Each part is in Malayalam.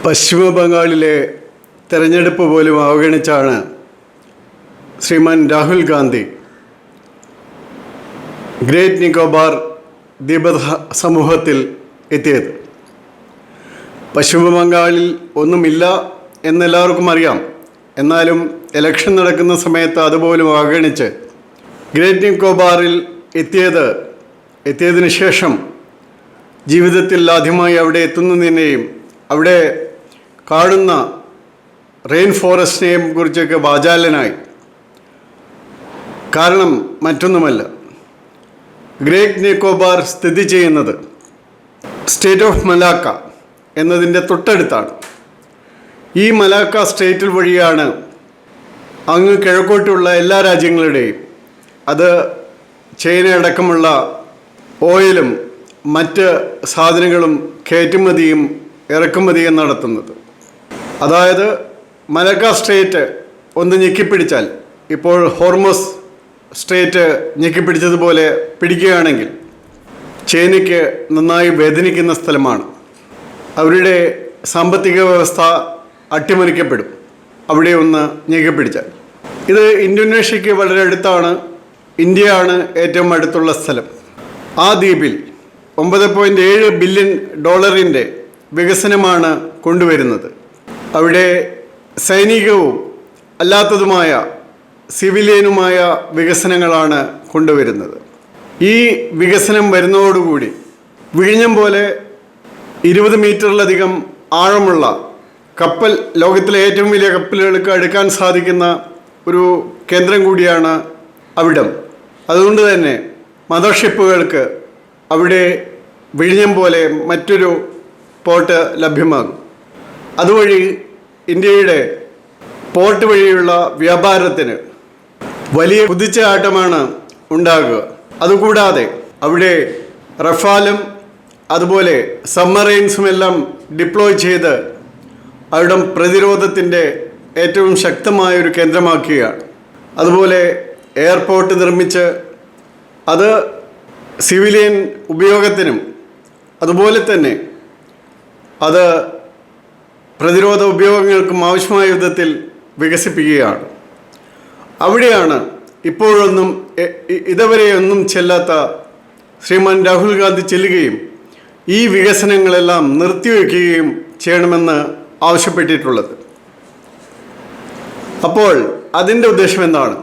പശ്ചിമ ബംഗാളിലെ തെരഞ്ഞെടുപ്പ് പോലും അവഗണിച്ചാണ് ശ്രീമാൻ രാഹുൽ ഗാന്ധി ഗ്രേറ്റ് നിക്കോബാർ ദ്വീപ സമൂഹത്തിൽ എത്തിയത്. പശ്ചിമ ബംഗാളിൽ ഒന്നുമില്ല എന്നെല്ലാവർക്കും അറിയാം. എന്നാലും ഇലക്ഷൻ നടക്കുന്ന സമയത്ത് അതുപോലും അവഗണിച്ച് ഗ്രേറ്റ് നിക്കോബാറിൽ എത്തിയതിനു ശേഷം ജീവിതത്തിൽ ആദ്യമായി അവിടെ എത്തുന്നതിനെയും അവിടെ കാണുന്ന റെയിൻ ഫോറസ്റ്റിനെയും കുറിച്ചൊക്കെ വാചാലനായി. കാരണം മറ്റൊന്നുമല്ല, ഗ്രേറ്റ് നിക്കോബാർ സ്ഥിതി ചെയ്യുന്നത് സ്റ്റേറ്റ് ഓഫ് മലാക്ക എന്നതിൻ്റെ തൊട്ടടുത്താണ്. ഈ മലാക്ക സ്റ്റേറ്റിൽ വഴിയാണ് അങ്ങ് കിഴക്കോട്ടുള്ള എല്ലാ രാജ്യങ്ങളുടെയും, അത് ചൈന അടക്കമുള്ള ഓയിലും മറ്റ് സാധനങ്ങളും കയറ്റുമതിയും ഇറക്കുമതിയും നടത്തുന്നത്. അതായത് മലാക്ക സ്റ്റേറ്റ് ഒന്ന് ഞെക്കിപ്പിടിച്ചാൽ, ഇപ്പോൾ ഹോർമോസ് സ്റ്റേറ്റ് ഞെക്കിപ്പിടിച്ചതുപോലെ പിടിക്കുകയാണെങ്കിൽ ചൈനയ്ക്ക് നന്നായി വേദനിക്കുന്ന സ്ഥലമാണ്. അവരുടെ സാമ്പത്തിക വ്യവസ്ഥ അട്ടിമറിക്കപ്പെടും അവിടെ ഒന്ന് ഞെക്കിപ്പിടിച്ചാൽ. ഇത് ഇന്തോനേഷ്യയ്ക്ക് വളരെ അടുത്താണ്. ഇന്ത്യയാണ് ഏറ്റവും അടുത്തുള്ള സ്ഥലം. ആ ദ്വീപിൽ 9.7 ബില്യൺ ഡോളറിൻ്റെ വികസനമാണ് കൊണ്ടുവരുന്നത്. അവിടെ സൈനികവും അല്ലാത്തതുമായ സിവിലിയനുമായ വികസനങ്ങളാണ് കൊണ്ടുവരുന്നത്. ഈ വികസനം വരുന്നതോടുകൂടി വിഴിഞ്ഞം പോലെ 20 മീറ്ററിലധികം ആഴമുള്ള കപ്പൽ, ലോകത്തിലെ ഏറ്റവും വലിയ കപ്പലുകൾക്ക് അടുക്കാൻ സാധിക്കുന്ന ഒരു കേന്ദ്രം കൂടിയാണ് അവിടം. അതുകൊണ്ട് തന്നെ മദർഷിപ്പുകൾക്ക് അവിടെ വിഴിഞ്ഞം പോലെ മറ്റൊരു പോർട്ട് ലഭ്യമാകും. അതുവഴി ഇന്ത്യയുടെ പോർട്ട് വഴിയുള്ള വ്യാപാരത്തിന് വലിയ കുതിച്ചാട്ടമാണ് ഉണ്ടാകുക. അതുകൂടാതെ അവിടെ റഫാലും അതുപോലെ സബ്മറൈൻസുമെല്ലാം ഡിപ്ലോയ് ചെയ്ത് അവിടം പ്രതിരോധത്തിൻ്റെ ഏറ്റവും ശക്തമായൊരു കേന്ദ്രമാക്കുകയാണ്. അതുപോലെ എയർപോർട്ട് നിർമ്മിച്ച് അത് സിവിലിയൻ ഉപയോഗത്തിനും അതുപോലെ തന്നെ അത് പ്രതിരോധ ഉപയോഗങ്ങൾക്കും ആവശ്യമായ വിധത്തിൽ വികസിപ്പിക്കുകയാണ്. അവിടെയാണ് ഇപ്പോഴൊന്നും ഇതുവരെയൊന്നും ചെല്ലാത്ത ശ്രീമാൻ രാഹുൽ ഗാന്ധി ചെല്ലുകയും ഈ വികസനങ്ങളെല്ലാം നിർത്തിവെക്കുകയും ചെയ്യണമെന്ന് ആവശ്യപ്പെട്ടിട്ടുള്ളത്. അപ്പോൾ അതിൻ്റെ ഉദ്ദേശം എന്താണ്?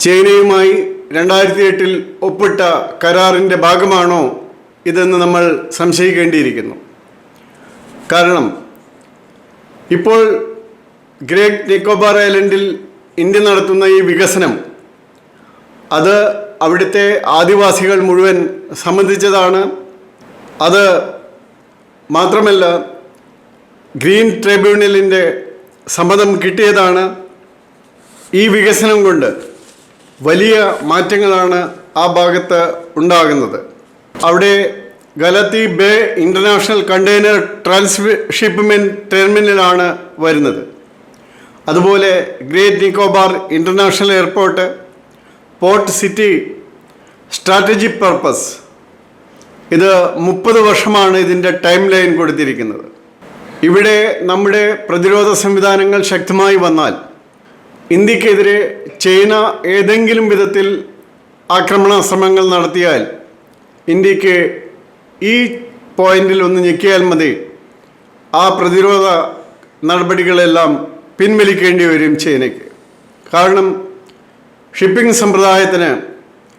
ചൈനയുമായി 2008 ഒപ്പിട്ട കരാറിൻ്റെ ഭാഗമാണോ ഇതെന്ന് നമ്മൾ സംശയിക്കേണ്ടിയിരിക്കുന്നു. കാരണം ഇപ്പോൾ ഗ്രേറ്റ് നിക്കോബാർ ഐലൻഡിൽ ഇന്ത്യ നടത്തുന്ന ഈ വികസനം അത് അവിടുത്തെ ആദിവാസികൾ മുഴുവൻ സംബന്ധിച്ചതാണ്. അത് മാത്രമല്ല, ഗ്രീൻ ട്രിബ്യൂണലിൻ്റെ സമ്മതം കിട്ടിയതാണ്. ഈ വികസനം കൊണ്ട് വലിയ മാറ്റങ്ങളാണ് ആ ഭാഗത്ത് ഉണ്ടാകുന്നത്. അവിടെ ഗലത്തി ബേ ഇൻ്റർനാഷണൽ കണ്ടെയ്നർ ട്രാൻസ്ഷിപ്മെൻറ്റ് ടെർമിനലാണ് വരുന്നത്. അതുപോലെ great Nicobar international airport, port city, strategic purpose, ഇത് 30 വർഷമാണ് ഇതിൻ്റെ ടൈം ലൈൻ കൊടുത്തിരിക്കുന്നത്. ഇവിടെ നമ്മുടെ പ്രതിരോധ സംവിധാനങ്ങൾ ശക്തമായി വന്നാൽ ഇന്ത്യക്കെതിരെ ചൈന ഏതെങ്കിലും വിധത്തിൽ ആക്രമണശ്രമങ്ങൾ നടത്തിയാൽ ഇന്ത്യക്ക് ഈ പോയിന്റിൽ ഒന്ന് ഞെക്കിയാൽ മതി, ആ പ്രതിരോധ നടപടികളെല്ലാം പിൻവലിക്കേണ്ടി വരും ചൈനയ്ക്ക്. കാരണം ഷിപ്പിംഗ് സമ്പ്രദായത്തിന്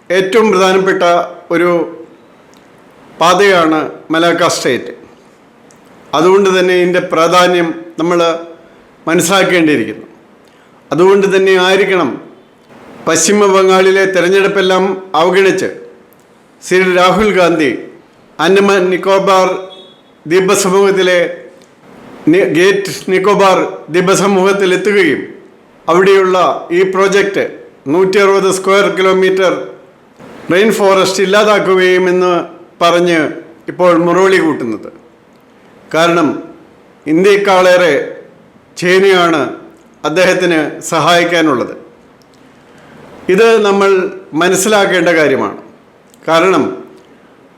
ഏറ്റവും പ്രധാനപ്പെട്ട ഒരു പാതയാണ് മലാക്ക സ്റ്റേറ്റ്. അതുകൊണ്ട് തന്നെ ഇതിൻ്റെ പ്രാധാന്യം നമ്മൾ മനസ്സിലാക്കേണ്ടിയിരിക്കുന്നു. അതുകൊണ്ട് തന്നെ ആയിരിക്കണം പശ്ചിമ ബംഗാളിലെ തെരഞ്ഞെടുപ്പെല്ലാം അവഗണിച്ച് ശ്രീ രാഹുൽ ഗാന്ധി ആൻഡമാൻ നിക്കോബാർ ദ്വീപസമൂഹത്തിലെ ഗ്രേറ്റ് നിക്കോബാർ ദ്വീപസമൂഹത്തിൽ എത്തുകയും അവിടെയുള്ള ഈ project 160 square kilometre rain forest ഇല്ലാതാക്കുകയും എന്ന് പറഞ്ഞ് ഇപ്പോൾ മുറവിളി കൂട്ടുന്നത്. കാരണം ഇന്ത്യക്കാളേറെ ചൈനയാണ് അദ്ദേഹത്തിന് സഹായിക്കാനുള്ളത്. ഇത് നമ്മൾ മനസ്സിലാക്കേണ്ട കാര്യമാണ്. കാരണം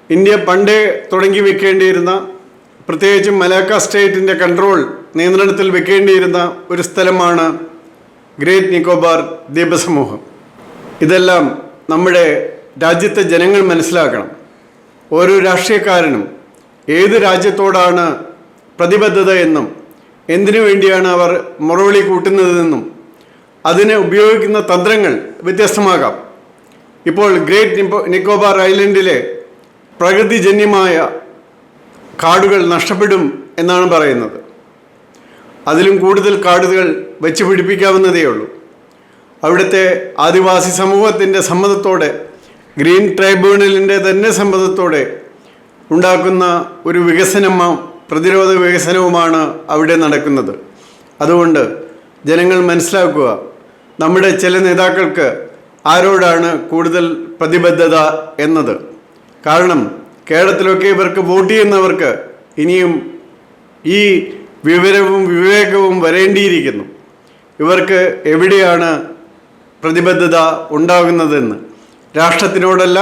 ഇന്ത്യ പണ്ടേ തുടങ്ങി വെക്കേണ്ടിയിരുന്ന പ്രത്യേകിച്ചും മലാക്ക സ്റ്റേറ്റിൻ്റെ കൺട്രോൾ നിയന്ത്രണത്തിൽ വെക്കേണ്ടിയിരുന്ന ഒരു സ്ഥലമാണ് ഗ്രേറ്റ് നിക്കോബാർ ദ്വീപസമൂഹം. ഇതെല്ലാം നമ്മുടെ രാജ്യത്തെ ജനങ്ങൾ മനസ്സിലാക്കണം. ഓരോ രാഷ്ട്രീയക്കാരനും ഏത് രാജ്യത്തോടാണ് പ്രതിബദ്ധത എന്നും എന്തിനു വേണ്ടിയാണ് അവർ മുറവിളി കൂട്ടുന്നതെന്നും അതിന് ഉപയോഗിക്കുന്ന തന്ത്രങ്ങൾ വ്യത്യസ്തമാകാം. ഇപ്പോൾ ഗ്രേറ്റ് നിക്കോബാർ ഐലൻഡിലെ പ്രകൃതിജന്യമായ കാടുകൾ നഷ്ടപ്പെടും എന്നാണ് പറയുന്നത്. അതിലും കൂടുതൽ കാടുകൾ വെച്ച് പിടിപ്പിക്കാവുന്നതേ ഉള്ളൂ. അവിടുത്തെ ആദിവാസി സമൂഹത്തിൻ്റെ സമ്മതത്തോടെ, ഗ്രീൻ ട്രൈബ്യൂണലിൻ്റെ തന്നെ സമ്മതത്തോടെ ഉണ്ടാക്കുന്ന ഒരു പ്രതിരോധ വികസനവുമാണ് അവിടെ നടക്കുന്നത്. അതുകൊണ്ട് ജനങ്ങൾ മനസ്സിലാക്കുക, നമ്മുടെ ചില നേതാക്കൾക്ക് ആരോടാണ് കൂടുതൽ പ്രതിബദ്ധത എന്നത്. കാരണം കേരളത്തിലൊക്കെ ഇവർക്ക് വോട്ട് ചെയ്യുന്നവർക്ക് ഇനിയും ഈ വിവരവും വിവേകവും വരേണ്ടിയിരിക്കുന്നു. ഇവർക്ക് എവിടെയാണ് പ്രതിബദ്ധത ഉണ്ടാകുന്നതെന്ന്. രാഷ്ട്രത്തിനോടല്ല,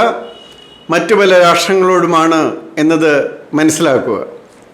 മറ്റു പല രാഷ്ട്രങ്ങളോടുമാണ് എന്നത് മനസ്സിലാക്കുക.